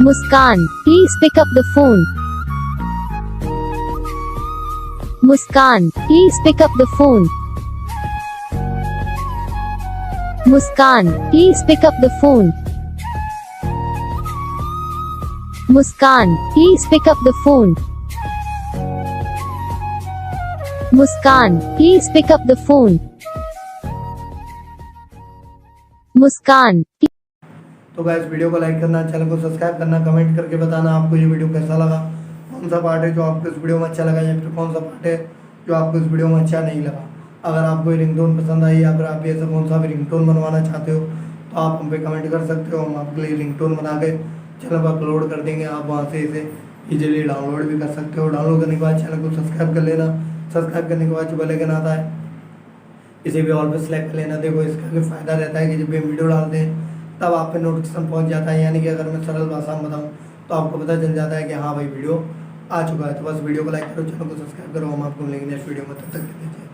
Muskan, please pick up the phone. Muskan, please pick up the phone. Muskan, please pick up the phone. Muskan, please pick up the phone. Muskan, please pick up the phone. Muskan. तो guys video को like करना, channel को subscribe करना, comment करके बताना आपको ये video कैसा लगा, कौन सा पार्ट है जो आपको इस वीडियो में अच्छा लगा या फिर कौन सा पार्ट है जो आपको इस वीडियो में अच्छा नहीं लगा। अगर आपको ये रिंगटोन पसंद आई या फिर आप ऐसा कौन सा भी रिंगटोन बनवाना चाहते हो तो आप हम पे कमेंट कर सकते हो। हम आपके लिए रिंगटोन बना के चैनल पर अपलोड कर देंगे। आप वहाँ से इसे ईजिली डाउनलोड भी कर सकते हो। डाउनलोड करने के बाद चैनल को सब्सक्राइब कर लेना। सब्सक्राइब करने के बाद जो बेल आइकन आता है इसे भी ऑल पे सेलेक्ट कर लेना। देखो इसका भी फ़ायदा रहता है कि जब भी हम वीडियो डालते हैं तब आप पे नोटिफिकेशन पहुंच जाता है। यानी कि अगर मैं सरल भाषा में बताऊं तो आपको पता चल जाता है कि हाँ भाई वीडियो आ चुका है। तो बस वीडियो को लाइक करो, चैनल को सब्सक्राइब करो। हम आपको मिलेंगे नेक्स्ट वीडियो में, तब तक के लिए।